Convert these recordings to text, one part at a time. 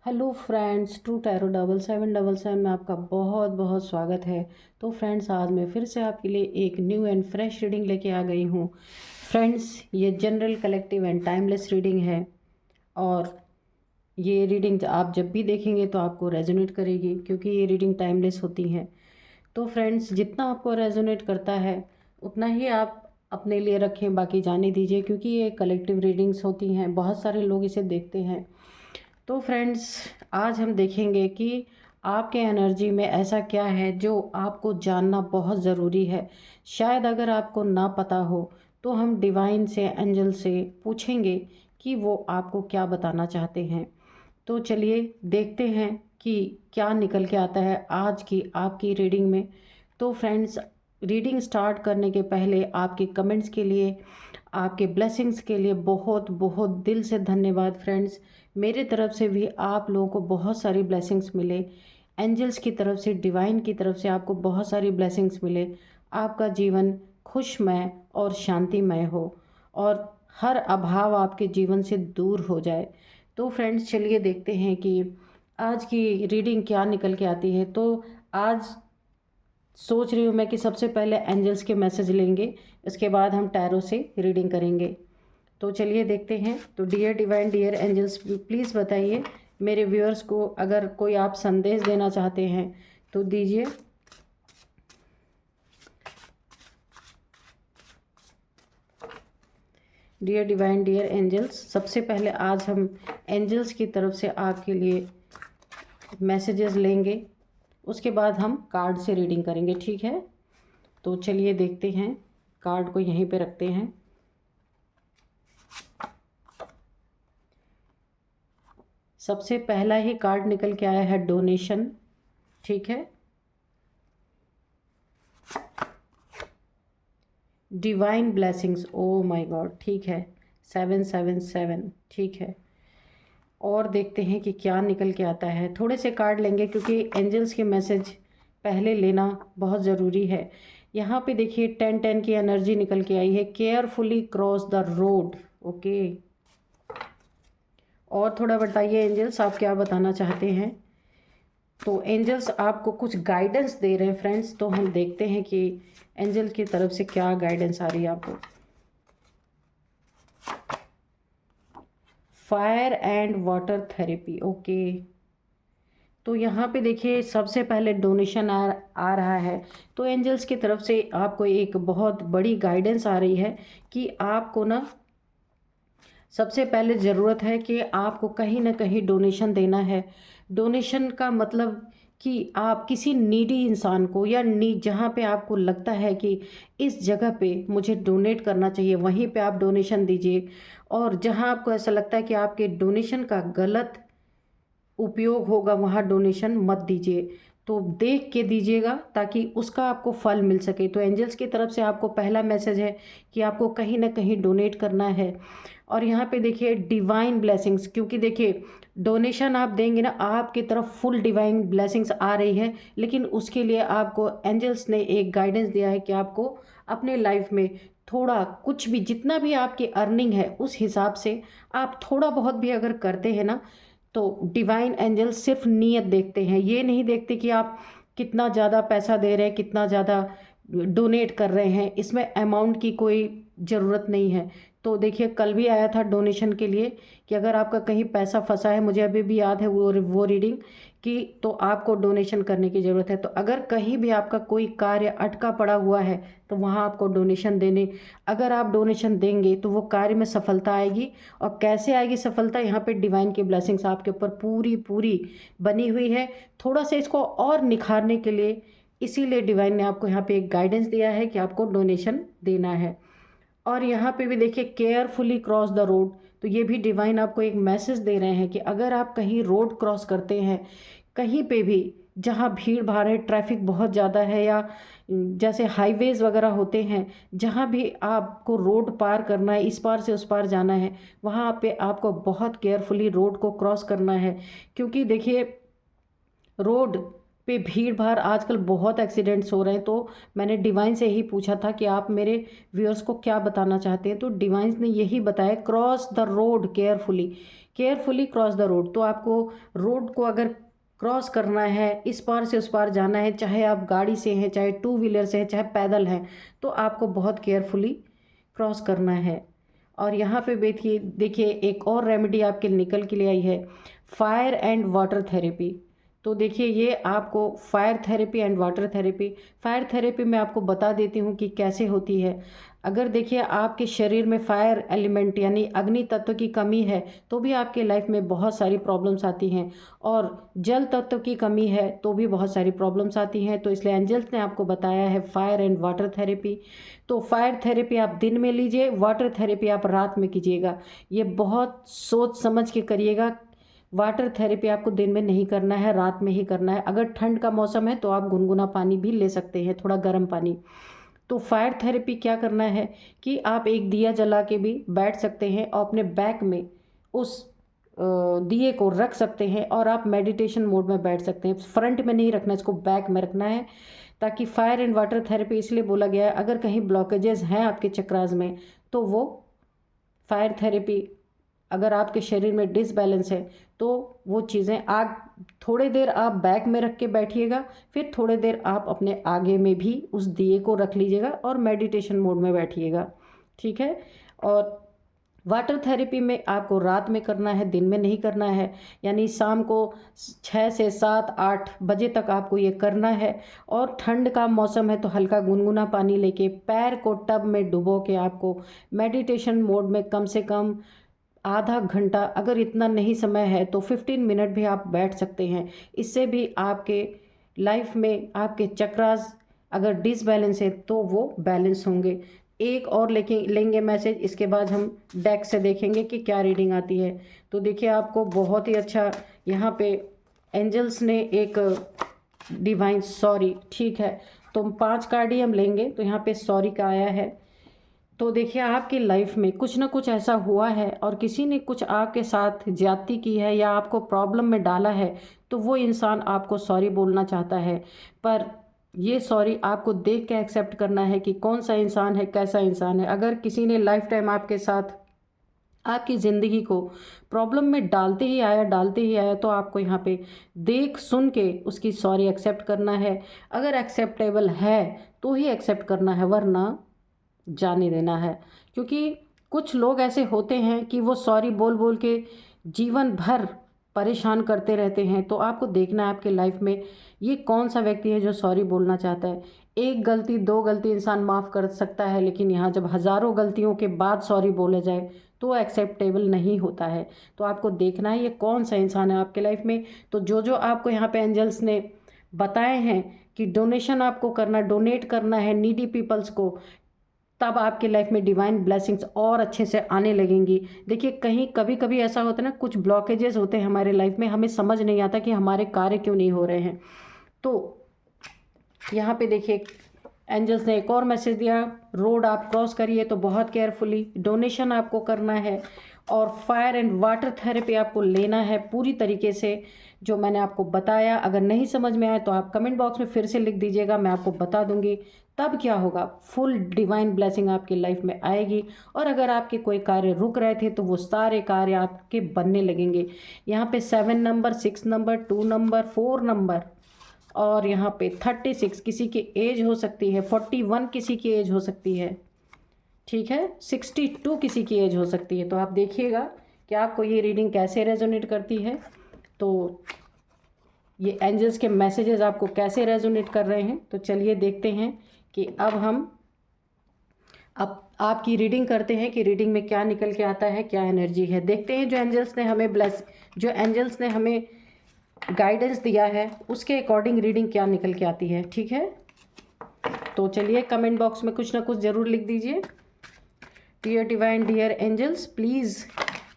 Hello friends, true tarot 7777 में आपका बहुत बहुत स्वागत है। तो फ्रेंड्स, आज मैं फिर से आपके लिए एक न्यू एंड फ्रेश रीडिंग लेके आ गई हूँ। फ्रेंड्स, ये general, collective and timeless reading है और ये रीडिंग आप जब भी देखेंगे तो आपको रेजोनेट करेगी, क्योंकि ये रीडिंग टाइमलेस होती है। तो फ्रेंड्स, जितना आपको रेजोनेट करता है उतना ही आप अपने लिए रखें, बाकी जाने दीजिए, क्योंकि ये कलेक्टिव रीडिंग्स होती हैं, बहुत सारे लोग इसे देखते हैं। तो फ्रेंड्स, आज हम देखेंगे कि आपके एनर्जी में ऐसा क्या है जो आपको जानना बहुत ज़रूरी है। शायद अगर आपको ना पता हो तो हम डिवाइन से, एंजल से पूछेंगे कि वो आपको क्या बताना चाहते हैं। तो चलिए देखते हैं कि क्या निकल के आता है आज की आपकी रीडिंग में। तो फ्रेंड्स, रीडिंग स्टार्ट करने के पहले आपके कमेंट्स के लिए, आपके ब्लेसिंग्स के लिए बहुत बहुत दिल से धन्यवाद फ्रेंड्स। मेरे तरफ से भी आप लोगों को बहुत सारी ब्लेसिंग्स मिले, एंजल्स की तरफ से, डिवाइन की तरफ से आपको बहुत सारी ब्लेसिंग्स मिले। आपका जीवन खुशमय और शांतिमय हो और हर अभाव आपके जीवन से दूर हो जाए। तो फ्रेंड्स, चलिए देखते हैं कि आज की रीडिंग क्या निकल के आती है। तो आज सोच रही हूँ मैं कि सबसे पहले एंजल्स के मैसेज लेंगे, इसके बाद हम टैरो से रीडिंग करेंगे। तो चलिए देखते हैं। तो dear divine, dear angels, please बताइए मेरे व्यूअर्स को, अगर कोई आप संदेश देना चाहते हैं तो दीजिए। डियर डिवाइन, डियर एंजल्स, सबसे पहले आज हम एंजल्स की तरफ से आपके लिए मैसेजेस लेंगे, उसके बाद हम कार्ड से रीडिंग करेंगे, ठीक है। तो चलिए देखते हैं, कार्ड को यहीं पे रखते हैं। सबसे पहला ही कार्ड निकल के आया है डोनेशन, ठीक है। Divine blessings, oh my God, ठीक है। 777, ठीक है। और देखते हैं कि क्या निकल के आता है। थोड़े से कार्ड लेंगे क्योंकि एंजल्स के मैसेज पहले लेना बहुत ज़रूरी है। यहाँ पे देखिए 10-10 की एनर्जी निकल के आई है। Carefully cross the road, okay. और थोड़ा बताइए एंजल्स, आप क्या बताना चाहते हैं। तो एंजल्स आपको कुछ गाइडेंस दे रहे हैं फ्रेंड्स, तो हम देखते हैं कि एंजल की तरफ से क्या गाइडेंस आ रही है आपको। Fire and water therapy, okay. तो यहाँ पे देखिए सबसे पहले डोनेशन आ रहा है। तो एंजल्स की तरफ से आपको एक बहुत बड़ी गाइडेंस आ रही है कि आपको ना सबसे पहले ज़रूरत है कि आपको कहीं ना कहीं डोनेशन देना है। डोनेशन का मतलब कि आप किसी नीडी इंसान को, या जहाँ पे आपको लगता है कि इस जगह पे मुझे डोनेट करना चाहिए, वहीं पे आप डोनेशन दीजिए। और जहाँ आपको ऐसा लगता है कि आपके डोनेशन का गलत उपयोग होगा, वहाँ डोनेशन मत दीजिए। तो देख के दीजिएगा ताकि उसका आपको फल मिल सके। तो एंजल्स की तरफ से आपको पहला मैसेज है कि आपको कहीं ना कहीं डोनेट करना है। और यहाँ पे देखिए डिवाइन ब्लेसिंग्स, क्योंकि देखिए डोनेशन आप देंगे ना, आपकी तरफ फुल डिवाइन ब्लेसिंग्स आ रही है। लेकिन उसके लिए आपको एंजल्स ने एक गाइडेंस दिया है कि आपको अपने लाइफ में थोड़ा कुछ भी, जितना भी आपकी अर्निंग है उस हिसाब से आप थोड़ा बहुत भी अगर करते हैं ना, तो डिवाइन एंजल सिर्फ नीयत देखते हैं। ये नहीं देखते कि आप कितना ज़्यादा पैसा दे रहे हैं, कितना ज़्यादा डोनेट कर रहे हैं, इसमें अमाउंट की कोई ज़रूरत नहीं है। तो देखिए कल भी आया था डोनेशन के लिए कि अगर आपका कहीं पैसा फंसा है, मुझे अभी भी याद है वो रीडिंग कि, तो आपको डोनेशन करने की ज़रूरत है। तो अगर कहीं भी आपका कोई कार्य अटका पड़ा हुआ है तो वहाँ आपको डोनेशन देने, अगर आप डोनेशन देंगे तो वो कार्य में सफलता आएगी। और कैसे आएगी सफलता, यहाँ पे डिवाइन की ब्लेसिंग्स आपके ऊपर पूरी पूरी बनी हुई है। थोड़ा सा इसको और निखारने के लिए, इसीलिए डिवाइन ने आपको यहाँ पे एक गाइडेंस दिया है कि आपको डोनेशन देना है। और यहाँ पे भी देखिए केयरफुली क्रॉस द रोड, तो ये भी डिवाइन आपको एक मैसेज दे रहे हैं कि अगर आप कहीं रोड क्रॉस करते हैं, कहीं पे भी जहाँ भीड़ भाड़ है, ट्रैफिक बहुत ज़्यादा है, या जैसे हाईवेज़ वगैरह होते हैं, जहाँ भी आपको रोड पार करना है, इस पार से उस पार जाना है, वहाँ पे आपको बहुत केयरफुली रोड को क्रॉस करना है। क्योंकि देखिए रोड पे भीड़ भाड़, आजकल बहुत एक्सीडेंट्स हो रहे हैं। तो मैंने डिवाइन से ही पूछा था कि आप मेरे व्यूअर्स को क्या बताना चाहते हैं, तो डिवाइन ने यही बताया, cross the road carefully, carefully cross the road. तो आपको रोड को अगर क्रॉस करना है, इस पार से उस पार जाना है, चाहे आप गाड़ी से हैं, चाहे टू व्हीलर से हैं, चाहे पैदल हैं, तो आपको बहुत केयरफुली क्रॉस करना है। और यहाँ पे देखिए देखिए एक और रेमेडी आपके निकल के लिए आई है, फायर एंड वाटर थेरेपी। तो देखिए ये आपको fire therapy and water therapy, fire therapy मैं आपको बता देती हूँ कि कैसे होती है। अगर देखिए आपके शरीर में फायर एलिमेंट यानी अग्नि तत्व की कमी है, तो भी आपके लाइफ में बहुत सारी प्रॉब्लम्स आती हैं, और जल तत्व की कमी है तो भी बहुत सारी प्रॉब्लम्स आती हैं। तो इसलिए एंजल्स ने आपको बताया है फायर एंड वाटर थेरेपी। तो फायर थेरेपी आप दिन में लीजिए, वाटर थेरेपी आप रात में कीजिएगा। ये बहुत सोच समझ के करिएगा। वाटर थेरेपी आपको दिन में नहीं करना है, रात में ही करना है। अगर ठंड का मौसम है तो आप गुनगुना पानी भी ले सकते हैं, थोड़ा गर्म पानी। तो फायर थेरेपी क्या करना है कि आप एक दिया जला के भी बैठ सकते हैं और अपने बैक में उस दिए को रख सकते हैं, और आप मेडिटेशन मोड में बैठ सकते हैं। फ्रंट में नहीं रखना, इसको बैक में रखना है। ताकि फायर एंड वाटर थेरेपी इसलिए बोला गया है, अगर कहीं ब्लॉकेजेस हैं आपके चक्रास में, तो वो फायर थेरेपी, अगर आपके शरीर में डिसबैलेंस है तो वो चीज़ें आग, थोड़ी देर आप बैक में रख के बैठिएगा, फिर थोड़ी देर आप अपने आगे में भी उस दिए को रख लीजिएगा और मेडिटेशन मोड में बैठिएगा। ठीक है। और वाटर थेरेपी में आपको रात में करना है, दिन में नहीं करना है। यानी शाम को 6 से 7 8 बजे तक आपको ये करना है। और ठंड का मौसम है तो हल्का गुनगुना पानी लेके पैर को टब में डुबो के आपको मेडिटेशन मोड में कम से कम आधा घंटा, अगर इतना नहीं समय है तो 15 मिनट भी आप बैठ सकते हैं। इससे भी आपके लाइफ में आपके चक्रास अगर डिसबैलेंस है तो वो बैलेंस होंगे। एक और लेंगे मैसेज, इसके बाद हम डेक से देखेंगे कि क्या रीडिंग आती है। तो देखिए आपको बहुत ही अच्छा यहाँ पे एंजल्स ने एक डिवाइन सॉरी, ठीक है, तो 5 कार्ड ही हम लेंगे। तो यहाँ पे सॉरी का आया है। तो देखिए आपकी लाइफ में कुछ ना कुछ ऐसा हुआ है और किसी ने कुछ आपके साथ ज्यादती की है या आपको प्रॉब्लम में डाला है, तो वो इंसान आपको सॉरी बोलना चाहता है। पर ये सॉरी आपको देख के एक्सेप्ट करना है कि कौन सा इंसान है, कैसा इंसान है। अगर किसी ने लाइफ टाइम आपके साथ आपकी ज़िंदगी को प्रॉब्लम में डालते ही आया, तो आपको यहाँ पे देख सुन के उसकी सॉरी एक्सेप्ट करना है। अगर एक्सेप्टेबल है तो ही एक्सेप्ट करना है, वरना जाने देना है। क्योंकि कुछ लोग ऐसे होते हैं कि वो सॉरी बोल बोल के जीवन भर परेशान करते रहते हैं। तो आपको देखना है आपके लाइफ में ये कौन सा व्यक्ति है जो सॉरी बोलना चाहता है। एक गलती दो गलती इंसान माफ़ कर सकता है, लेकिन यहाँ जब हज़ारों गलतियों के बाद सॉरी बोला जाए तो एक्सेप्टेबल नहीं होता है। तो आपको देखना है ये कौन सा इंसान है आपके लाइफ में। तो जो जो आपको यहाँ पे एंजल्स ने बताए हैं कि डोनेशन आपको करना, डोनेट करना है नीडी पीपल्स को, तब आपके लाइफ में डिवाइन ब्लेसिंग्स और अच्छे से आने लगेंगी। देखिए कहीं कभी कभी ऐसा होता है ना, कुछ ब्लॉकेजेस होते हैं हमारे लाइफ में, हमें समझ नहीं आता कि हमारे कार्य क्यों नहीं हो रहे हैं। तो यहाँ पे देखिए एंजल्स ने एक और मैसेज दिया, रोड आप क्रॉस करिए तो बहुत केयरफुली, डोनेशन आपको करना है, और फायर एंड वाटर थेरेपी आपको लेना है पूरी तरीके से जो मैंने आपको बताया। अगर नहीं समझ में आए तो आप कमेंट बॉक्स में फिर से लिख दीजिएगा, मैं आपको बता दूंगी। तब क्या होगा, फुल डिवाइन ब्लेसिंग आपकी लाइफ में आएगी। और अगर आपके कोई कार्य रुक रहे थे तो वो सारे कार्य आपके बनने लगेंगे। यहाँ पे 7 नंबर, 6 नंबर, 2 नंबर, 4 नंबर, और यहाँ पे 36 किसी की एज हो सकती है, 41 किसी की एज हो सकती है, ठीक है, 62 किसी की एज हो सकती है। तो आप देखिएगा कि आपको ये रीडिंग कैसे रेजोनेट करती है। तो ये एंजल्स के मैसेजेस आपको कैसे रेजोनेट कर रहे हैं। तो चलिए देखते हैं कि अब आपकी रीडिंग करते हैं कि रीडिंग में क्या निकल के आता है, क्या एनर्जी है। देखते हैं जो एंजल्स ने हमें गाइडेंस दिया है उसके अकॉर्डिंग रीडिंग क्या निकल के आती है। ठीक है, तो चलिए कमेंट बॉक्स में कुछ ना कुछ ज़रूर लिख दीजिए। Dear divine, dear angels, please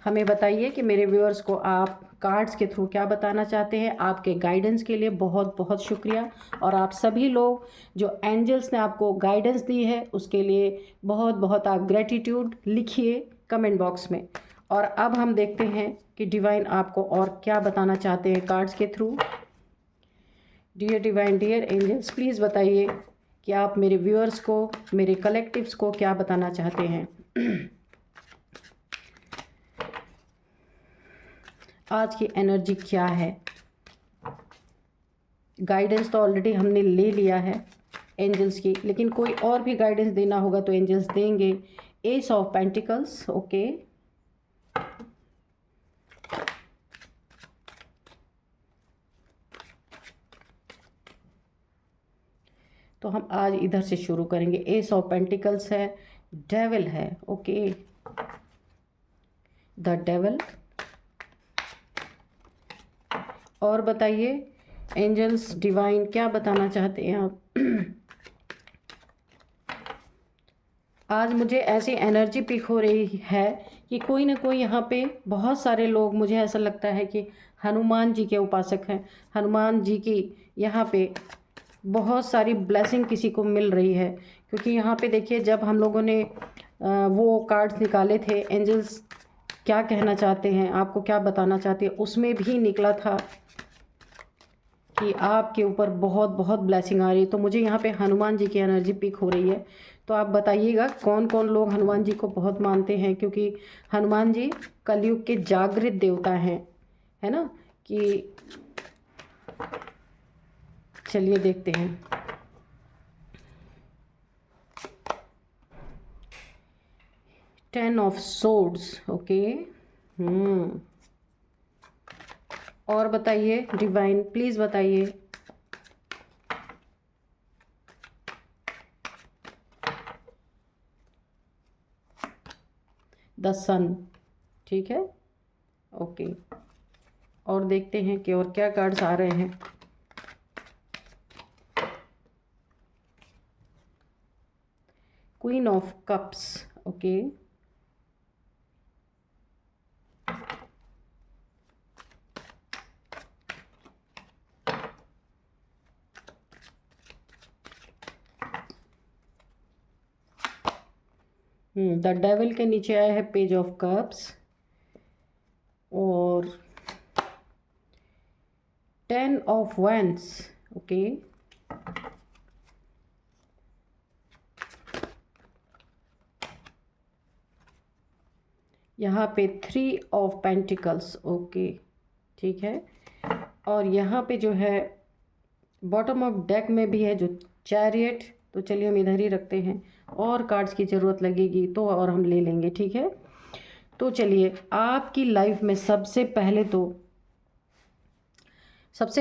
हमें बताइए कि मेरे व्यूअर्स को आप कार्ड्स के थ्रू क्या बताना चाहते हैं। आपके गाइडेंस के लिए बहुत बहुत शुक्रिया, और आप सभी लोग जो एंजल्स ने आपको गाइडेंस दी है उसके लिए बहुत बहुत आप ग्रेटिट्यूड लिखिए कमेंट बॉक्स में। और अब हम देखते हैं कि डिवाइन आपको और क्या बताना चाहते हैं कार्ड्स के through. Dear divine, dear angels, please बताइए कि आप मेरे व्यूअर्स को, मेरे कलेक्टिव्स को क्या बताना चाहते हैं। आज की एनर्जी क्या है। गाइडेंस तो ऑलरेडी हमने ले लिया है एंजल्स की, लेकिन कोई और भी गाइडेंस देना होगा तो एंजल्स देंगे। S of pentacles, okay. तो हम आज इधर से शुरू करेंगे। एस ऑफ पेंटिकल्स है, डेविल है, ओके। The devil. और बताइए एंजल्स डिवाइन क्या बताना चाहते हैं आप। आज मुझे ऐसी एनर्जी पिक हो रही है कि कोई ना कोई यहाँ पे, बहुत सारे लोग, मुझे ऐसा लगता है कि हनुमान जी के उपासक हैं। हनुमान जी की यहाँ पे बहुत सारी ब्लेसिंग किसी को मिल रही है, क्योंकि यहाँ पे देखिए जब हम लोगों ने वो कार्ड्स निकाले थे, एंजल्स क्या कहना चाहते हैं, आपको क्या बताना चाहते हैं, उसमें भी निकला था कि आपके ऊपर बहुत बहुत ब्लेसिंग आ रही है। तो मुझे यहाँ पे हनुमान जी की एनर्जी पिक हो रही है। तो आप बताइएगा कौन कौन लोग हनुमान जी को बहुत मानते हैं, क्योंकि हनुमान जी कलयुग के जागृत देवता हैं, है ना। कि चलिए देखते हैं। Ten of swords, okay. और बताइए डिवाइन, प्लीज बताइए। द सन, ठीक है, ओके। और देखते हैं कि और क्या कार्ड्स आ रहे हैं। Queen of cups, okay. The devil के नीचे आया है पेज ऑफ कप्स और 10 ऑफ वैंड्स, ओके। यहाँ पे 3 ऑफ पेंटिकल्स, ओके, ठीक है। और यहाँ पे जो है बॉटम ऑफ डेक में भी है जो चैरियट। तो चलिए हम इधर ही रखते हैं, और कार्ड्स की ज़रूरत लगेगी तो और हम ले लेंगे, ठीक है। तो चलिए आपकी लाइफ में सबसे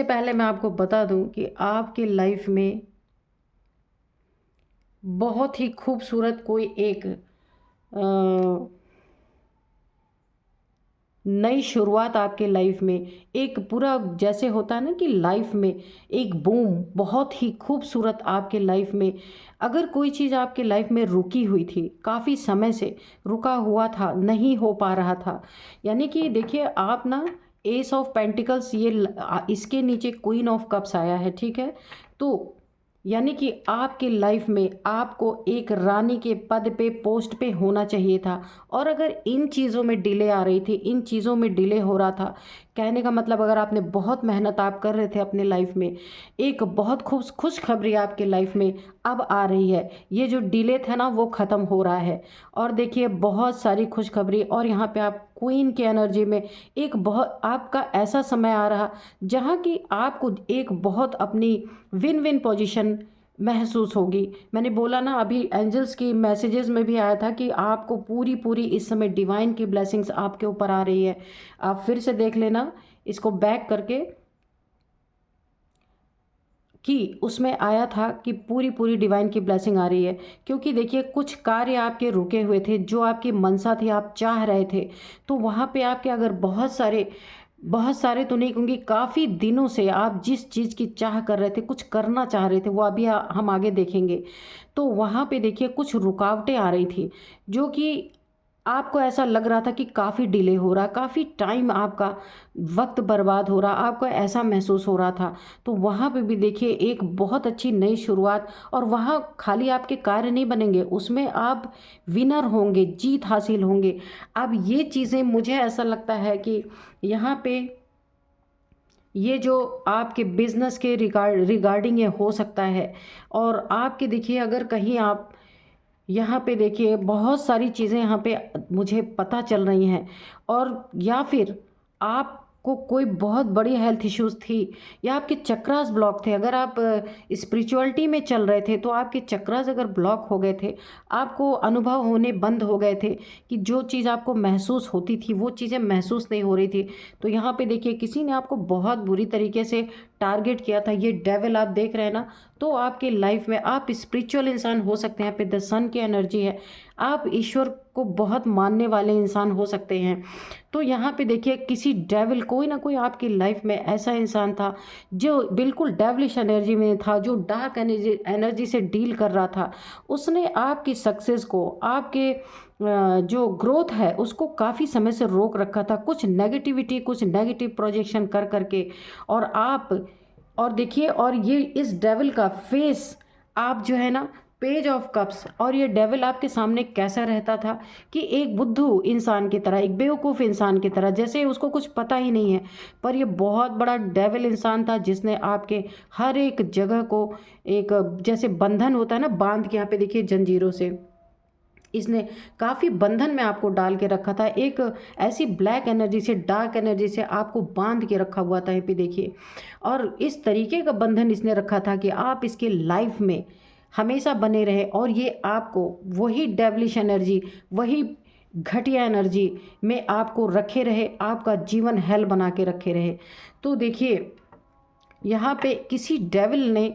पहले मैं आपको बता दूं कि आपकी लाइफ में बहुत ही खूबसूरत कोई एक नई शुरुआत आपके लाइफ में, एक पूरा जैसे होता है ना कि लाइफ में एक बूम, बहुत ही खूबसूरत आपके लाइफ में। अगर कोई चीज़ आपके लाइफ में रुकी हुई थी, काफ़ी समय से रुका हुआ था, नहीं हो पा रहा था, यानी कि देखिए आप ना, एस ऑफ पेंटिकल्स, ये इसके नीचे क्वीन ऑफ कप्स आया है, ठीक है। तो यानी कि आपकी लाइफ में आपको एक रानी के पद पे, पोस्ट पे होना चाहिए था। और अगर इन चीज़ों में डिले आ रही थी, इन चीज़ों में डिले हो रहा था, कहने का मतलब अगर आपने बहुत मेहनत आप कर रहे थे अपने लाइफ में, एक बहुत खुशखबरी आपके लाइफ में अब आ रही है। ये जो डिले था ना वो ख़त्म हो रहा है। और देखिए बहुत सारी खुशखबरी, और यहाँ पे आप क्वीन की एनर्जी में एक बहुत आपका ऐसा समय आ रहा जहाँ की आपको एक बहुत अपनी विन विन पोजीशन महसूस होगी। मैंने बोला ना अभी एंजल्स की मैसेजेस में भी आया था कि आपको पूरी पूरी इस समय डिवाइन की ब्लेसिंग्स आपके ऊपर आ रही है। आप फिर से देख लेना इसको बैक करके, कि उसमें आया था कि पूरी पूरी डिवाइन की ब्लेसिंग आ रही है। क्योंकि देखिए कुछ कार्य आपके रुके हुए थे, जो आपकी मनसा थी, आप चाह रहे थे, तो वहाँ पे आपके अगर बहुत सारे तो नहीं कहूँगी, काफ़ी दिनों से आप जिस चीज़ की चाह कर रहे थे, कुछ करना चाह रहे थे, वो अभी हम आगे देखेंगे। तो वहाँ पे देखिए कुछ रुकावटें आ रही थी, जो कि आपको ऐसा लग रहा था कि काफ़ी डिले हो रहा, काफ़ी टाइम आपका वक्त बर्बाद हो रहा, आपको ऐसा महसूस हो रहा था। तो वहाँ पे भी देखिए एक बहुत अच्छी नई शुरुआत, और वहाँ खाली आपके कार्य नहीं बनेंगे, उसमें आप विनर होंगे, जीत हासिल होंगे। अब ये चीज़ें मुझे ऐसा लगता है कि यहाँ पे ये जो आपके बिजनेस के रिगार्डिंग ये हो सकता है। और आपके देखिए अगर कहीं आप यहाँ पे देखिए बहुत सारी चीज़ें यहाँ पे मुझे पता चल रही हैं। और या फिर आपको कोई बहुत बड़ी हेल्थ इश्यूज थी या आपके चक्रास ब्लॉक थे। अगर आप स्पिरिचुअलिटी में चल रहे थे तो आपके चक्रास अगर ब्लॉक हो गए थे, आपको अनुभव होने बंद हो गए थे कि जो चीज़ आपको महसूस होती थी वो चीज़ें महसूस नहीं हो रही थी, तो यहाँ पे देखिए किसी ने आपको बहुत बुरी तरीके से टारगेट किया था। ये डेविल आप देख रहे हैं ना, तो आपके लाइफ में आप स्पिरिचुअल इंसान हो सकते हैं। यहाँ पे द सन की एनर्जी है, आप ईश्वर को बहुत मानने वाले इंसान हो सकते हैं। तो यहाँ पे देखिए किसी डेविल, कोई ना कोई आपकी लाइफ में ऐसा इंसान था जो बिल्कुल डेविलिश एनर्जी में था, जो डार्क एनर्जी से डील कर रहा था। उसने आपकी सक्सेस को, आपके जो ग्रोथ है उसको काफ़ी समय से रोक रखा था, कुछ नेगेटिविटी, कुछ नेगेटिव प्रोजेक्शन कर करके। और आप, और देखिए, और ये इस डेविल का फेस आप जो है ना, पेज ऑफ कप्स, और ये डेविल आपके सामने कैसा रहता था कि एक बुद्धू इंसान की तरह, एक बेवकूफ़ इंसान की तरह, जैसे उसको कुछ पता ही नहीं है। पर ये बहुत बड़ा डेविल इंसान था जिसने आपके हर एक जगह को एक, जैसे बंधन होता है ना, बांध के, यहाँ पे देखिए जंजीरों से इसने काफ़ी बंधन में आपको डाल के रखा था। एक ऐसी ब्लैक एनर्जी से, डार्क एनर्जी से आपको बांध के रखा हुआ था, यहाँ पे देखिए। और इस तरीके का बंधन इसने रखा था कि आप इसके लाइफ में हमेशा बने रहे, और ये आपको वही डेवलिश एनर्जी, वही घटिया एनर्जी में आपको रखे रहे, आपका जीवन हेल बना के रखे रहे। तो देखिए यहाँ पे किसी डेविल ने,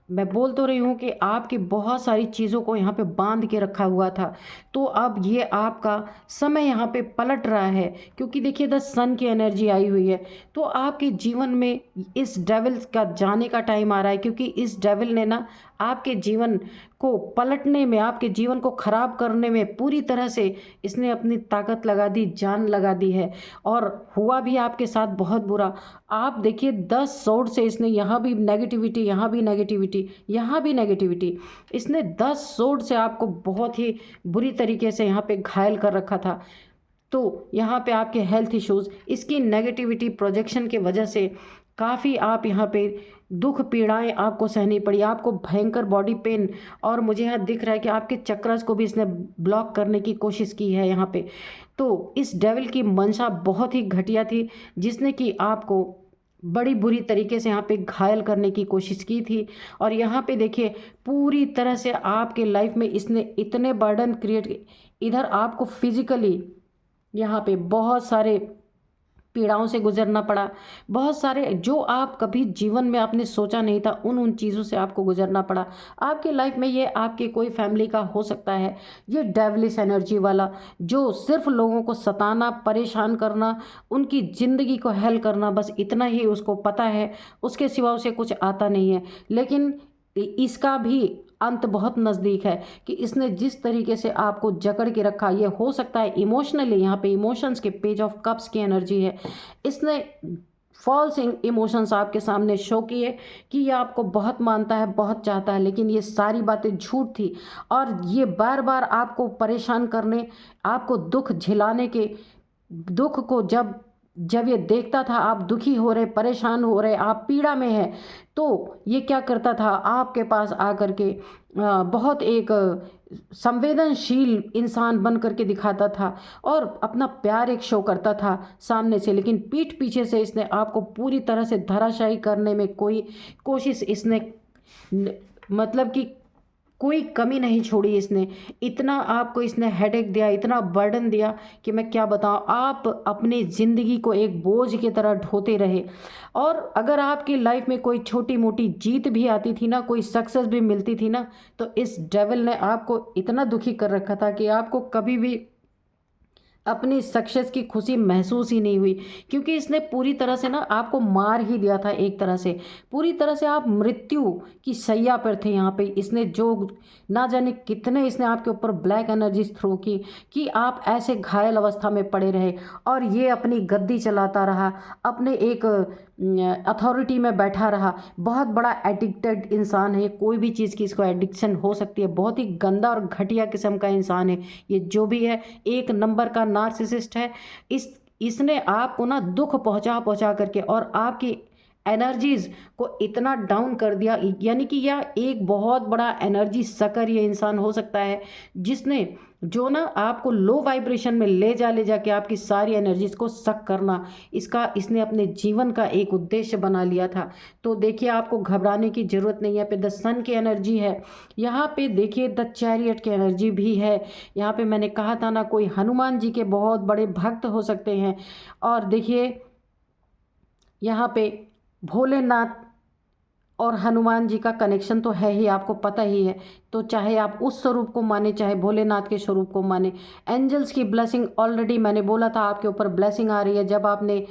मैं बोल तो रही हूँ कि आपकी बहुत सारी चीज़ों को यहाँ पे बांध के रखा हुआ था। तो अब ये आपका समय यहाँ पे पलट रहा है, क्योंकि देखिए द सन की एनर्जी आई हुई है। तो आपके जीवन में इस डेविल का जाने का टाइम आ रहा है, क्योंकि इस डेविल ने ना आपके जीवन को पलटने में, आपके जीवन को ख़राब करने में पूरी तरह से इसने अपनी ताकत लगा दी, जान लगा दी है। और हुआ भी आपके साथ बहुत बुरा। आप देखिए 10 सोर्ड से इसने यहाँ भी नेगेटिविटी, यहाँ भी नेगेटिविटी, यहाँ भी नेगेटिविटी, इसने 10 सोर्ड से आपको बहुत ही बुरी तरीके से यहाँ पे घायल कर रखा था। तो यहाँ पे आपके हेल्थ इश्यूज़, इसकी नेगेटिविटी प्रोजेक्शन की वजह से काफ़ी आप यहाँ पे दुख पीड़ाएं आपको सहनी पड़ी, आपको भयंकर बॉडी पेन। और मुझे यहाँ दिख रहा है कि आपके चक्रास को भी इसने ब्लॉक करने की कोशिश की है यहाँ पे। तो इस डेविल की मंशा बहुत ही घटिया थी, जिसने कि आपको बड़ी बुरी तरीके से यहाँ पे घायल करने की कोशिश की थी। और यहाँ पे देखिए पूरी तरह से आपके लाइफ में इसने इतने बर्डन क्रिएट, इधर आपको फिजिकली यहाँ पे बहुत सारे पीड़ाओं से गुजरना पड़ा, बहुत सारे जो आप कभी जीवन में आपने सोचा नहीं था उन चीज़ों से आपको गुजरना पड़ा। आपके लाइफ में ये आपके कोई फैमिली का हो सकता है, ये डेविलिश एनर्जी वाला जो सिर्फ लोगों को सताना, परेशान करना, उनकी ज़िंदगी को हेल करना, बस इतना ही उसको पता है, उसके सिवा उसे कुछ आता नहीं है। लेकिन इसका भी अंत बहुत नज़दीक है कि इसने जिस तरीके से आपको जकड़ के रखा, ये हो सकता है इमोशनली, यहाँ पे इमोशंस के पेज ऑफ कप्स की एनर्जी है। इसने फॉल्स इमोशंस आपके सामने शो किए कि ये आपको बहुत मानता है, बहुत चाहता है, लेकिन ये सारी बातें झूठ थी। और ये बार बार आपको परेशान करने, आपको दुख झिलाने के, दुख को जब जब ये देखता था आप दुखी हो रहे, परेशान हो रहे, आप पीड़ा में है, तो ये क्या करता था, आपके पास आकर के बहुत एक संवेदनशील इंसान बन करके दिखाता था और अपना प्यार एक शो करता था सामने से, लेकिन पीठ पीछे से इसने आपको पूरी तरह से धराशायी करने में कोई कोशिश इसने मतलब कि कोई कमी नहीं छोड़ी इसने। इतना आपको इसने हेडेक दिया, इतना बर्डन दिया कि मैं क्या बताऊं। आप अपनी ज़िंदगी को एक बोझ की तरह ढोते रहे। और अगर आपकी लाइफ में कोई छोटी मोटी जीत भी आती थी ना, कोई सक्सेस भी मिलती थी ना, तो इस डेविल ने आपको इतना दुखी कर रखा था कि आपको कभी भी अपनी सक्सेस की खुशी महसूस ही नहीं हुई, क्योंकि इसने पूरी तरह से ना आपको मार ही दिया था। एक तरह से पूरी तरह से आप मृत्यु की शैया पर थे। यहाँ पे इसने जो ना जाने कितने इसने आपके ऊपर ब्लैक एनर्जीज थ्रो की कि आप ऐसे घायल अवस्था में पड़े रहे। और ये अपनी गद्दी चलाता रहा, अपने एक अथॉरिटी में बैठा रहा। बहुत बड़ा एडिक्टेड इंसान है, कोई भी चीज़ की इसको एडिक्शन हो सकती है। बहुत ही गंदा और घटिया किस्म का इंसान है ये, जो भी है एक नंबर का नार्सिसिस्ट है। इस इसने आपको ना दुख पहुंचा पहुंचा करके और आपकी एनर्जीज को इतना डाउन कर दिया, यानी कि यह एक बहुत बड़ा एनर्जी सकर ये इंसान हो सकता है, जिसने जो ना आपको लो वाइब्रेशन में ले जाके आपकी सारी एनर्जीज को सक करना, इसका इसने अपने जीवन का एक उद्देश्य बना लिया था। तो देखिए, आपको घबराने की जरूरत नहीं है। यहाँ पे द सन की एनर्जी है, यहाँ पे देखिए द चैरियट की एनर्जी भी है। यहाँ पे मैंने कहा था ना, कोई हनुमान जी के बहुत बड़े भक्त हो सकते हैं। और देखिए यहाँ पे भोलेनाथ और हनुमान जी का कनेक्शन तो है ही, आपको पता ही है। तो चाहे आप उस स्वरूप को माने, चाहे भोलेनाथ के स्वरूप को माने, एंजल्स की ब्लेसिंग ऑलरेडी मैंने बोला था आपके ऊपर ब्लेसिंग आ रही है। जब आपने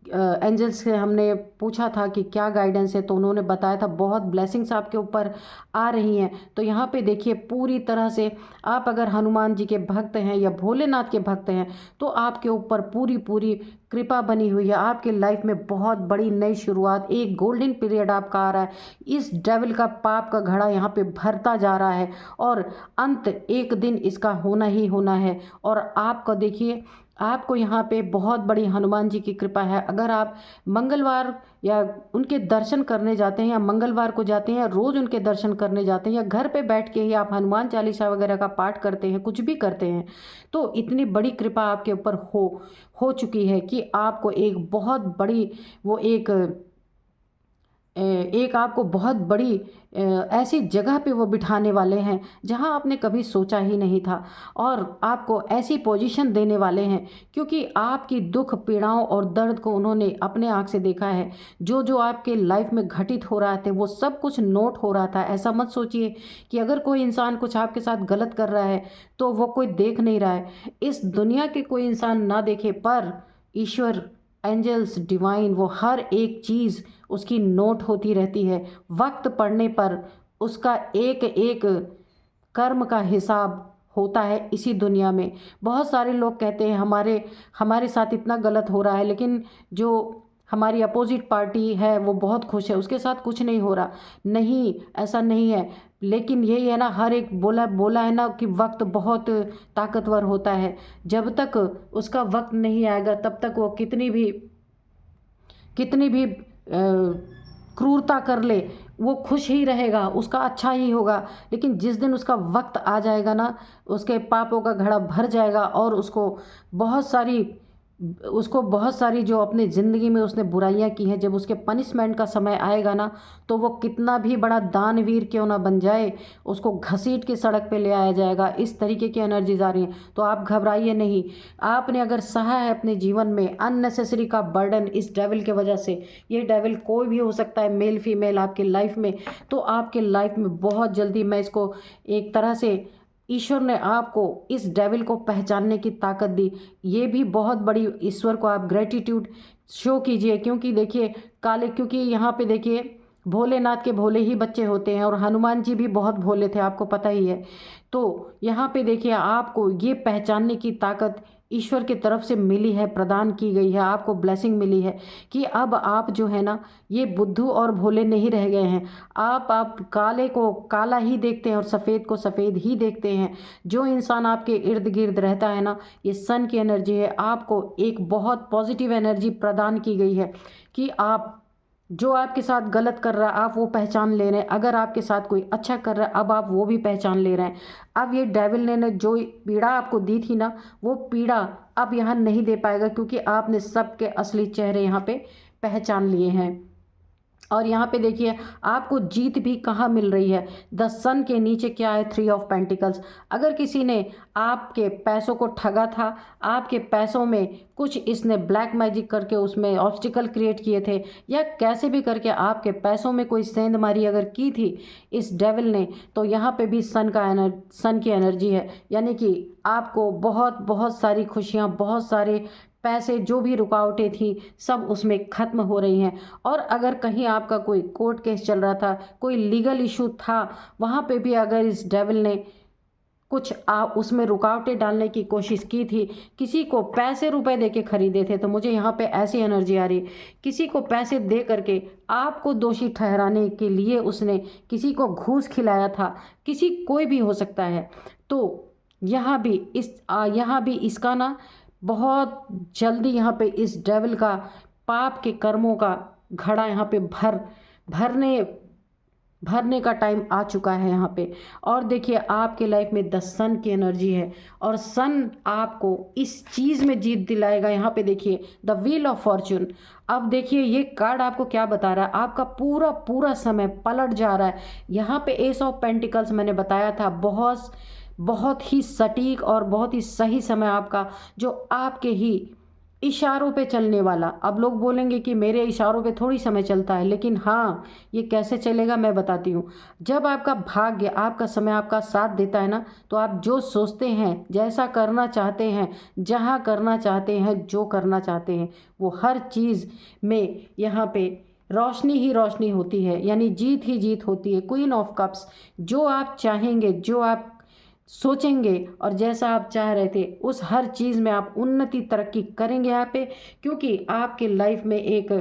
एंजल्स से हमने पूछा था कि क्या गाइडेंस है, तो उन्होंने बताया था बहुत ब्लेसिंग्स आपके ऊपर आ रही हैं। तो यहाँ पे देखिए पूरी तरह से आप अगर हनुमान जी के भक्त हैं या भोलेनाथ के भक्त हैं, तो आपके ऊपर पूरी पूरी कृपा बनी हुई है। आपके लाइफ में बहुत बड़ी नई शुरुआत, एक गोल्डन पीरियड आपका आ रहा है। इस डेविल का पाप का घड़ा यहाँ पे भरता जा रहा है और अंत एक दिन इसका होना ही होना है। और आपका देखिए, आपको यहाँ पे बहुत बड़ी हनुमान जी की कृपा है। अगर आप मंगलवार या उनके दर्शन करने जाते हैं, या मंगलवार को जाते हैं, या रोज़ उनके दर्शन करने जाते हैं, या घर पे बैठ के ही आप हनुमान चालीसा वगैरह का पाठ करते हैं, कुछ भी करते हैं, तो इतनी बड़ी कृपा आपके ऊपर हो चुकी है कि आपको एक बहुत बड़ी वो एक आपको बहुत बड़ी ऐसी जगह पे वो बिठाने वाले हैं जहां आपने कभी सोचा ही नहीं था। और आपको ऐसी पोजीशन देने वाले हैं क्योंकि आपकी दुख पीड़ाओं और दर्द को उन्होंने अपने आँख से देखा है। जो जो आपके लाइफ में घटित हो रहा था वो सब कुछ नोट हो रहा था। ऐसा मत सोचिए कि अगर कोई इंसान कुछ आपके साथ गलत कर रहा है तो वो कोई देख नहीं रहा है। इस दुनिया के कोई इंसान ना देखे, पर ईश्वर, एंजल्स, डिवाइन, वो हर एक चीज़ उसकी नोट होती रहती है। वक्त पड़ने पर उसका एक एक कर्म का हिसाब होता है इसी दुनिया में। बहुत सारे लोग कहते हैं हमारे हमारे साथ इतना गलत हो रहा है, लेकिन जो हमारी अपोजिट पार्टी है वो बहुत खुश है, उसके साथ कुछ नहीं हो रहा। नहीं, ऐसा नहीं है। लेकिन यही है ना, हर एक बोला बोला है ना कि वक्त बहुत ताकतवर होता है। जब तक उसका वक्त नहीं आएगा तब तक वो कितनी भी क्रूरता कर ले, वो खुश ही रहेगा, उसका अच्छा ही होगा। लेकिन जिस दिन उसका वक्त आ जाएगा ना, उसके पापों का घड़ा भर जाएगा और उसको बहुत सारी जो अपने ज़िंदगी में उसने बुराइयां की हैं, जब उसके पनिशमेंट का समय आएगा ना, तो वो कितना भी बड़ा दानवीर क्यों ना बन जाए, उसको घसीट के सड़क पे ले आया जाएगा। इस तरीके की एनर्जीज आ रही हैं। तो आप घबराइए नहीं। आपने अगर सहा है अपने जीवन में अननेसेसरी का बर्डन इस डेविल के वजह से, ये डेविल कोई भी हो सकता है, मेल फीमेल, आपके लाइफ में, तो आपके लाइफ में बहुत जल्दी, मैं इसको एक तरह से, ईश्वर ने आपको इस डेविल को पहचानने की ताकत दी। ये भी बहुत बड़ी, ईश्वर को आप ग्रेटिट्यूड शो कीजिए। क्योंकि देखिए क्योंकि यहाँ पे देखिए भोलेनाथ के भोले ही बच्चे होते हैं और हनुमान जी भी बहुत भोले थे, आपको पता ही है। तो यहाँ पे देखिए आपको ये पहचानने की ताकत ईश्वर की तरफ से मिली है, प्रदान की गई है, आपको ब्लेसिंग मिली है कि अब आप जो है ना, ये बुद्धू और भोले नहीं रह गए हैं। आप काले को काला ही देखते हैं और सफ़ेद को सफ़ेद ही देखते हैं। जो इंसान आपके इर्द गिर्द रहता है ना, ये सन की एनर्जी है। आपको एक बहुत पॉजिटिव एनर्जी प्रदान की गई है कि आप, जो आपके साथ गलत कर रहा है आप वो पहचान ले रहे हैं, अगर आपके साथ कोई अच्छा कर रहा है अब आप वो भी पहचान ले रहे हैं। अब ये डेविल ने जो पीड़ा आपको दी थी ना, वो पीड़ा अब यहाँ नहीं दे पाएगा, क्योंकि आपने सबके असली चेहरे यहाँ पे पहचान लिए हैं। और यहाँ पे देखिए आपको जीत भी कहाँ मिल रही है। द सन के नीचे क्या है, 3 ऑफ पेंटिकल्स। अगर किसी ने आपके पैसों को ठगा था, आपके पैसों में कुछ इसने ब्लैक मैजिक करके उसमें ऑब्स्टिकल क्रिएट किए थे, या कैसे भी करके आपके पैसों में कोई सेंधमारी अगर की थी इस डेविल ने, तो यहाँ पे भी सन की एनर्जी है। यानी कि आपको बहुत बहुत सारी खुशियाँ, बहुत सारे पैसे, जो भी रुकावटें थी सब उसमें ख़त्म हो रही हैं। और अगर कहीं आपका कोई कोर्ट केस चल रहा था, कोई लीगल इशू था, वहाँ पे भी अगर इस डेविल ने कुछ उसमें रुकावटें डालने की कोशिश की थी, किसी को पैसे रुपए दे के खरीदे थे, तो मुझे यहाँ पे ऐसी एनर्जी आ रही, किसी को पैसे दे करके आपको दोषी ठहराने के लिए उसने किसी को घूस खिलाया था, कोई भी हो सकता है। तो यहाँ भी इसका ना बहुत जल्दी यहाँ पे इस डेविल का पाप के कर्मों का घड़ा यहाँ पे भरने भरने का टाइम आ चुका है यहाँ पे। और देखिए आपके लाइफ में द सन की एनर्जी है और सन आपको इस चीज़ में जीत दिलाएगा। यहाँ पे देखिए द व्हील ऑफ फॉर्चून। अब देखिए ये कार्ड आपको क्या बता रहा है, आपका पूरा पूरा समय पलट जा रहा है। यहाँ पे एस ऑफ पेंटिकल्स मैंने बताया था, बहुत बहुत ही सटीक और बहुत ही सही समय आपका, जो आपके ही इशारों पे चलने वाला। अब लोग बोलेंगे कि मेरे इशारों पे थोड़ी समय चलता है, लेकिन हाँ, ये कैसे चलेगा मैं बताती हूँ। जब आपका भाग्य, आपका समय आपका साथ देता है ना, तो आप जो सोचते हैं, जैसा करना चाहते हैं, जहाँ करना चाहते हैं, जो करना चाहते हैं, वो हर चीज़ में यहाँ पे रोशनी ही रोशनी होती है, यानी जीत ही जीत होती है। क्वीन ऑफ कप्स, जो आप चाहेंगे, जो आप सोचेंगे और जैसा आप चाह रहे थे, उस हर चीज़ में आप उन्नति तरक्की करेंगे यहाँ पे, क्योंकि आपके लाइफ में एक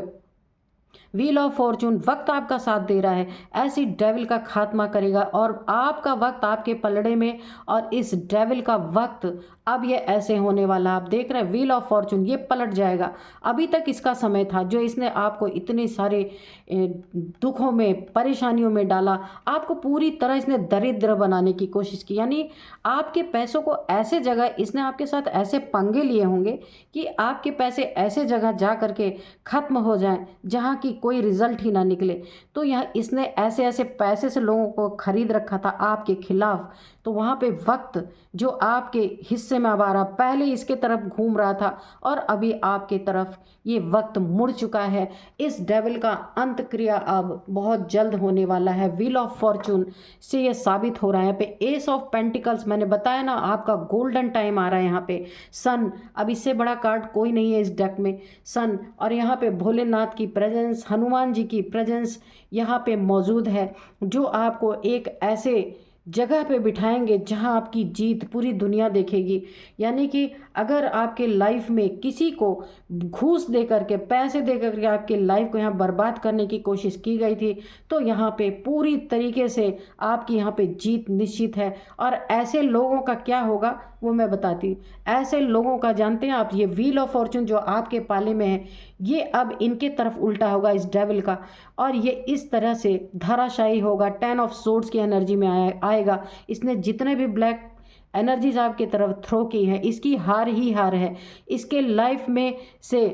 व्हील ऑफ फॉर्चून वक्त आपका साथ दे रहा है। ऐसी डेविल का खात्मा करेगा और आपका वक्त आपके पलड़े में, और इस डेविल का वक्त अब ये ऐसे होने वाला, आप देख रहे हैं व्हील ऑफ फॉर्चून ये पलट जाएगा। अभी तक इसका समय था जो इसने आपको इतने सारे दुखों में, परेशानियों में डाला, आपको पूरी तरह इसने दरिद्र बनाने की कोशिश की, यानी आपके पैसों को ऐसे जगह इसने आपके साथ ऐसे पंगे लिए होंगे कि आपके पैसे ऐसे जगह जा करके ख़त्म हो जाएं जहां की कोई रिजल्ट ही ना निकले। तो यह इसने ऐसे ऐसे पैसे से लोगों को खरीद रखा था आपके खिलाफ। तो वहाँ पे वक्त जो आपके हिस्से में अब आ रहा, पहले इसके तरफ घूम रहा था और अभी आपके तरफ ये वक्त मुड़ चुका है। इस डेविल का अंत क्रिया अब बहुत जल्द होने वाला है। व्हील ऑफ फॉर्चून से ये साबित हो रहा है। यहाँ पे एस ऑफ पेंटिकल्स, मैंने बताया ना आपका गोल्डन टाइम आ रहा है। यहाँ पे सन, अब इससे बड़ा कार्ड कोई नहीं है इस डेक में, सन। और यहाँ पे भोलेनाथ की प्रेजेंस, हनुमान जी की प्रेजेंस यहाँ पे मौजूद है, जो आपको एक ऐसे जगह पे बिठाएंगे जहां आपकी जीत पूरी दुनिया देखेगी। यानी कि अगर आपके लाइफ में किसी को घूस दे करके, पैसे दे करके आपके लाइफ को यहाँ बर्बाद करने की कोशिश की गई थी, तो यहाँ पे पूरी तरीके से आपकी यहाँ पे जीत निश्चित है। और ऐसे लोगों का क्या होगा वो मैं बताती हूँ। ऐसे लोगों का जानते हैं आप, ये व्हील ऑफ फॉर्चून जो आपके पाले में है, ये अब इनके तरफ उल्टा होगा इस डेविल का, और ये इस तरह से धराशायी होगा। 10 ऑफ सोर्ड्स की एनर्जी में आएगा। इसने जितने भी ब्लैक एनर्जीज आपकी तरफ थ्रो की है, इसकी हार ही हार है। इसके लाइफ में से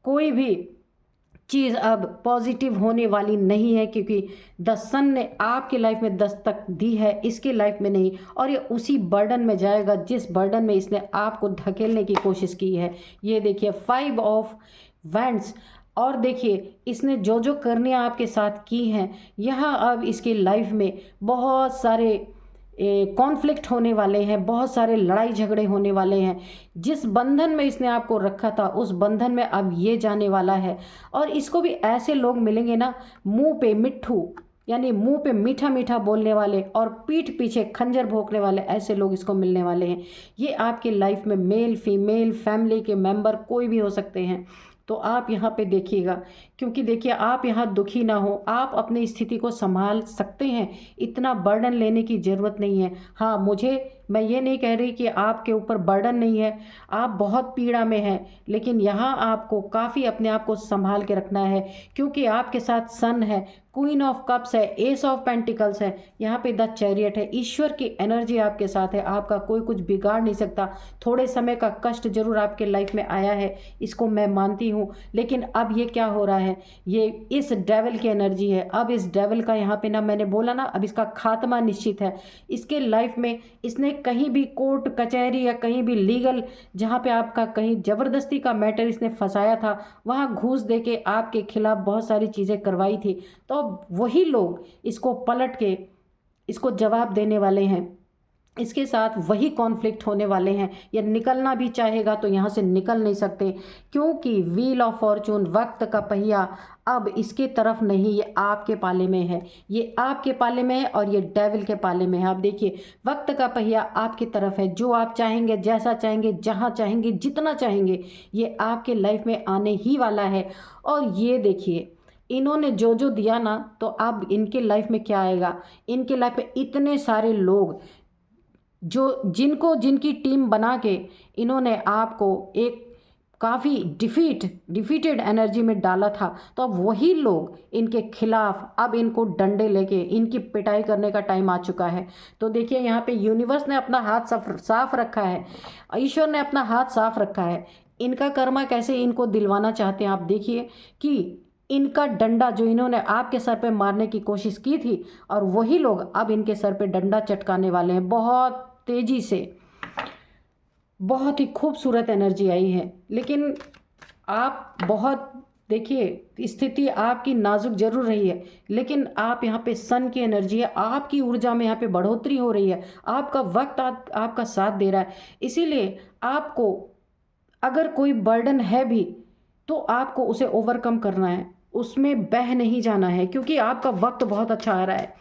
कोई भी चीज़ अब पॉजिटिव होने वाली नहीं है, क्योंकि द सन ने आपकी लाइफ में दस्तक दी है, इसकी लाइफ में नहीं। और ये उसी बर्डन में जाएगा जिस बर्डन में इसने आपको धकेलने की कोशिश की है। ये देखिए 5 ऑफ वैंड्स, और देखिए इसने जो जो करने आपके साथ की हैं, यहाँ अब इसकी लाइफ में बहुत सारे कॉन्फ्लिक्ट होने वाले हैं, बहुत सारे लड़ाई झगड़े होने वाले हैं। जिस बंधन में इसने आपको रखा था, उस बंधन में अब ये जाने वाला है। और इसको भी ऐसे लोग मिलेंगे ना, मुंह पे मिट्ठू, यानी मुंह पे मीठा मीठा बोलने वाले और पीठ पीछे खंजर भोंकने वाले, ऐसे लोग इसको मिलने वाले हैं। ये आपकी लाइफ में मेल फीमेल फैमिली के मेंबर कोई भी हो सकते हैं। तो आप यहाँ पे देखिएगा, क्योंकि देखिए आप यहाँ दुखी ना हो, आप अपनी स्थिति को संभाल सकते हैं, इतना बर्डन लेने की ज़रूरत नहीं है। हाँ, मैं ये नहीं कह रही कि आपके ऊपर बर्डन नहीं है, आप बहुत पीड़ा में हैं, लेकिन यहाँ आपको काफ़ी अपने आप को संभाल के रखना है, क्योंकि आपके साथ सन है, क्वीन ऑफ कप्स है, एस ऑफ पेंटिकल्स है, यहाँ पे द चैरियट है। ईश्वर की एनर्जी आपके साथ है, आपका कोई कुछ बिगाड़ नहीं सकता। थोड़े समय का कष्ट जरूर आपके लाइफ में आया है, इसको मैं मानती हूँ, लेकिन अब ये क्या हो रहा है, ये इस डेविल की एनर्जी है। अब इस डेविल का यहाँ पे ना, मैंने बोला ना, अब इसका खात्मा निश्चित है। इसके लाइफ में इसने कहीं भी कोर्ट कचहरी या कहीं भी लीगल, जहाँ पे आपका कहीं ज़बरदस्ती का मैटर इसने फंसाया था, वहाँ घूस दे के आपके खिलाफ बहुत सारी चीज़ें करवाई थी। तो वही लोग इसको पलट के इसको जवाब देने वाले हैं, इसके साथ वही कॉन्फ्लिक्ट होने वाले हैं। ये निकलना भी चाहेगा तो यहाँ से निकल नहीं सकते, क्योंकि व्हील ऑफ फॉर्चून, वक्त का पहिया अब इसके तरफ नहीं, ये आपके पाले में है, ये आपके पाले में है और ये डेविल के पाले में है। आप देखिए वक्त का पहिया आपकी तरफ है, जो आप चाहेंगे, जैसा चाहेंगे, जहाँ चाहेंगे, जितना चाहेंगे, ये आपके लाइफ में आने ही वाला है। और ये देखिए इन्होंने जो जो दिया ना, तो अब इनके लाइफ में क्या आएगा, इनके लाइफ में इतने सारे लोग जो जिनको जिनकी टीम बना के इन्होंने आपको एक काफ़ी डिफीटेड एनर्जी में डाला था, तो अब वही लोग इनके खिलाफ अब इनको डंडे लेके इनकी पिटाई करने का टाइम आ चुका है। तो देखिए यहाँ पे यूनिवर्स ने अपना हाथ साफ रखा है, ईश्वर ने अपना हाथ साफ रखा है। इनका कर्मा कैसे इनको दिलवाना चाहते हैं आप देखिए कि इनका डंडा जो इन्होंने आपके सर पे मारने की कोशिश की थी, और वही लोग अब इनके सर पे डंडा चटकाने वाले हैं बहुत तेजी से। बहुत ही खूबसूरत एनर्जी आई है, लेकिन आप बहुत देखिए स्थिति आपकी नाजुक जरूर रही है, लेकिन आप यहाँ पे सन की एनर्जी है, आपकी ऊर्जा में यहाँ पे बढ़ोतरी हो रही है, आपका वक्त आपका साथ दे रहा है। इसीलिए आपको अगर कोई बर्डन है भी तो आपको उसे ओवरकम करना है, उसमें बह नहीं जाना है, क्योंकि आपका वक्त बहुत अच्छा आ रहा है।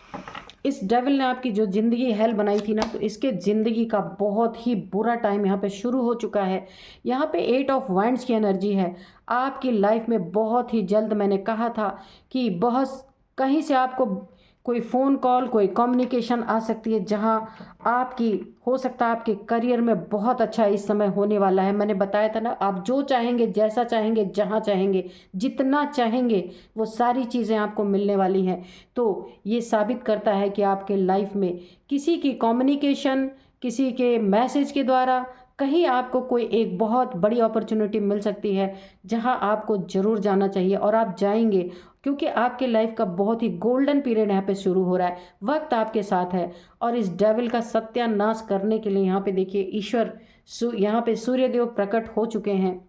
इस डेविल ने आपकी जो ज़िंदगी हेल बनाई थी ना, तो इसके ज़िंदगी का बहुत ही बुरा टाइम यहाँ पे शुरू हो चुका है। यहाँ पे 8 ऑफ वांड्स की एनर्जी है। आपकी लाइफ में बहुत ही जल्द, मैंने कहा था कि बहुत कहीं से आपको कोई फ़ोन कॉल, कोई कम्युनिकेशन आ सकती है, जहाँ आपकी हो सकता है आपके करियर में बहुत अच्छा इस समय होने वाला है। मैंने बताया था ना, आप जो चाहेंगे, जैसा चाहेंगे, जहाँ चाहेंगे, जितना चाहेंगे, वो सारी चीज़ें आपको मिलने वाली हैं। तो ये साबित करता है कि आपके लाइफ में किसी की कम्युनिकेशन, किसी के मैसेज के द्वारा कहीं आपको कोई एक बहुत बड़ी अपॉर्चुनिटी मिल सकती है, जहां आपको ज़रूर जाना चाहिए और आप जाएंगे, क्योंकि आपके लाइफ का बहुत ही गोल्डन पीरियड यहाँ पे शुरू हो रहा है। वक्त आपके साथ है, और इस डेविल का सत्यानाश करने के लिए यहाँ पे देखिए ईश्वर यहाँ पे सूर्यदेव प्रकट हो चुके हैं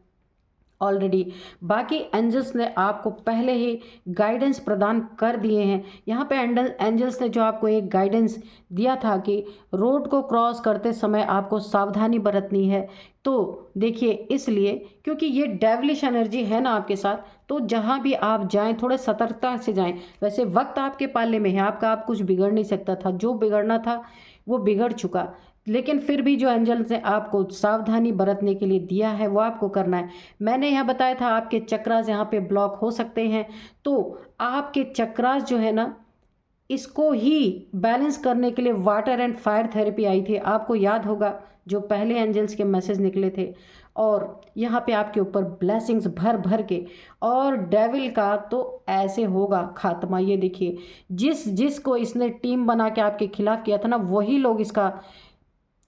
ऑलरेडी। बाकी एंजल्स ने आपको पहले ही गाइडेंस प्रदान कर दिए हैं। यहाँ पे एंजल्स ने जो आपको एक गाइडेंस दिया था कि रोड को क्रॉस करते समय आपको सावधानी बरतनी है। तो देखिए इसलिए क्योंकि ये डेविलिश एनर्जी है ना आपके साथ, तो जहाँ भी आप जाएं थोड़े सतर्कता से जाएं। वैसे वक्त आपके पाले में है, आपका आप कुछ बिगड़ नहीं सकता था, जो बिगड़ना था वो बिगड़ चुका, लेकिन फिर भी जो एंजल्स ने आपको सावधानी बरतने के लिए दिया है वो आपको करना है। मैंने यहाँ बताया था आपके चक्रास यहाँ पे ब्लॉक हो सकते हैं, तो आपके चक्रास जो है ना, इसको ही बैलेंस करने के लिए water and fire therapy I थी, आपको याद होगा, जो पहले एंजल्स के मैसेज निकले थे। और यहाँ पे आपके ऊपर ब्लेसिंग्स भर भर के, और डेविल का तो ऐसे होगा खात्मा। ये देखिए जिसको इसने टीम बना के आपके खिलाफ किया था ना, वही लोग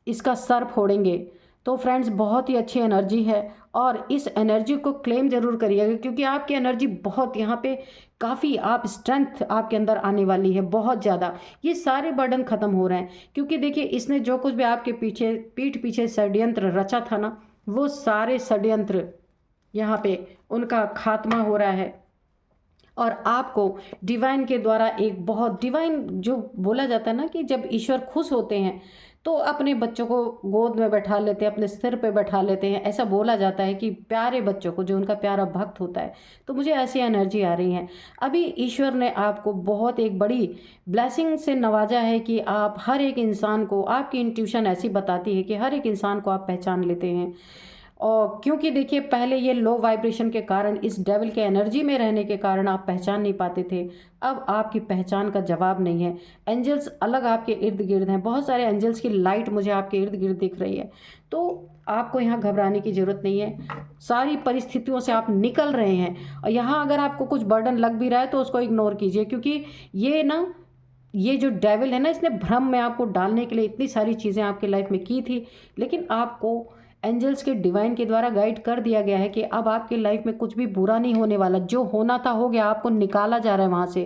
इसका सर फोड़ेंगे। तो फ्रेंड्स बहुत ही अच्छी एनर्जी है, और इस एनर्जी को क्लेम जरूर करिएगा, क्योंकि आपकी एनर्जी बहुत यहाँ पे काफ़ी आप स्ट्रेंथ आपके अंदर आने वाली है बहुत ज़्यादा। ये सारे बर्डन ख़त्म हो रहे हैं, क्योंकि देखिए इसने जो कुछ भी आपके पीठ पीछे षड्यंत्र रचा था ना, वो सारे षड्यंत्र यहाँ पे उनका खात्मा हो रहा है। और आपको डिवाइन के द्वारा एक बहुत डिवाइन, जो बोला जाता है ना कि जब ईश्वर खुश होते हैं तो अपने बच्चों को गोद में बैठा लेते हैं, अपने सिर पे बैठा लेते हैं, ऐसा बोला जाता है कि प्यारे बच्चों को, जो उनका प्यारा भक्त होता है। तो मुझे ऐसी एनर्जी आ रही है। अभी ईश्वर ने आपको बहुत एक बड़ी ब्लेसिंग से नवाजा है कि आप हर एक इंसान को, आपकी इंट्यूशन ऐसी बताती है कि हर एक इंसान को आप पहचान लेते हैं। और क्योंकि देखिए पहले ये लो वाइब्रेशन के कारण, इस डेविल के एनर्जी में रहने के कारण आप पहचान नहीं पाते थे, अब आपकी पहचान का जवाब नहीं है। एंजल्स अलग आपके इर्द गिर्द हैं, बहुत सारे एंजल्स की लाइट मुझे आपके इर्द गिर्द दिख रही है। तो आपको यहाँ घबराने की ज़रूरत नहीं है, सारी परिस्थितियों से आप निकल रहे हैं। और यहाँ अगर आपको कुछ बर्डन लग भी रहा है तो उसको इग्नोर कीजिए, क्योंकि ये जो डेविल है ना, इसने भ्रम में आपको डालने के लिए इतनी सारी चीज़ें आपकी लाइफ में की थी, लेकिन आपको एंजल्स के डिवाइन के द्वारा गाइड कर दिया गया है कि अब आपकी लाइफ में कुछ भी बुरा नहीं होने वाला, जो होना था हो गया, आपको निकाला जा रहा है वहाँ से।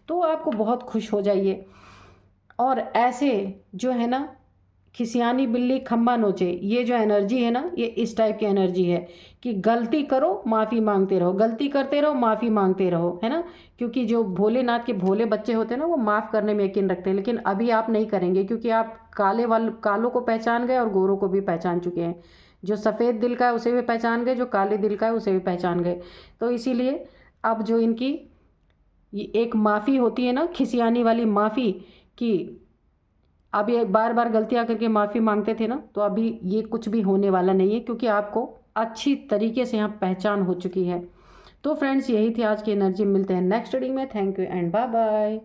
तो आपको बहुत खुश हो जाइए। और ऐसे जो है ना, खिसियानी बिल्ली खम्बा नोचे, ये जो एनर्जी है ना, ये इस टाइप की एनर्जी है कि गलती करो माफ़ी मांगते रहो, गलती करते रहो माफ़ी मांगते रहो, है ना। क्योंकि जो भोलेनाथ के भोले बच्चे होते हैं ना, वो माफ़ करने में यकीन रखते हैं, लेकिन अभी आप नहीं करेंगे, क्योंकि आप कालों को पहचान गए और गोरों को भी पहचान चुके हैं। जो सफ़ेद दिल का है उसे भी पहचान गए, जो काले दिल का है उसे भी पहचान गए। तो इसीलिए अब जो इनकी ये एक माफ़ी होती है ना, खिसियानी वाली माफ़ी, कि अब ये बार बार गलतियाँ करके माफ़ी मांगते थे ना, तो अभी ये कुछ भी होने वाला नहीं है, क्योंकि आपको अच्छी तरीके से यहाँ पहचान हो चुकी है। तो फ्रेंड्स यही थी आज की एनर्जी, मिलते हैं नेक्स्ट रीडिंग में। Thank you and bye bye.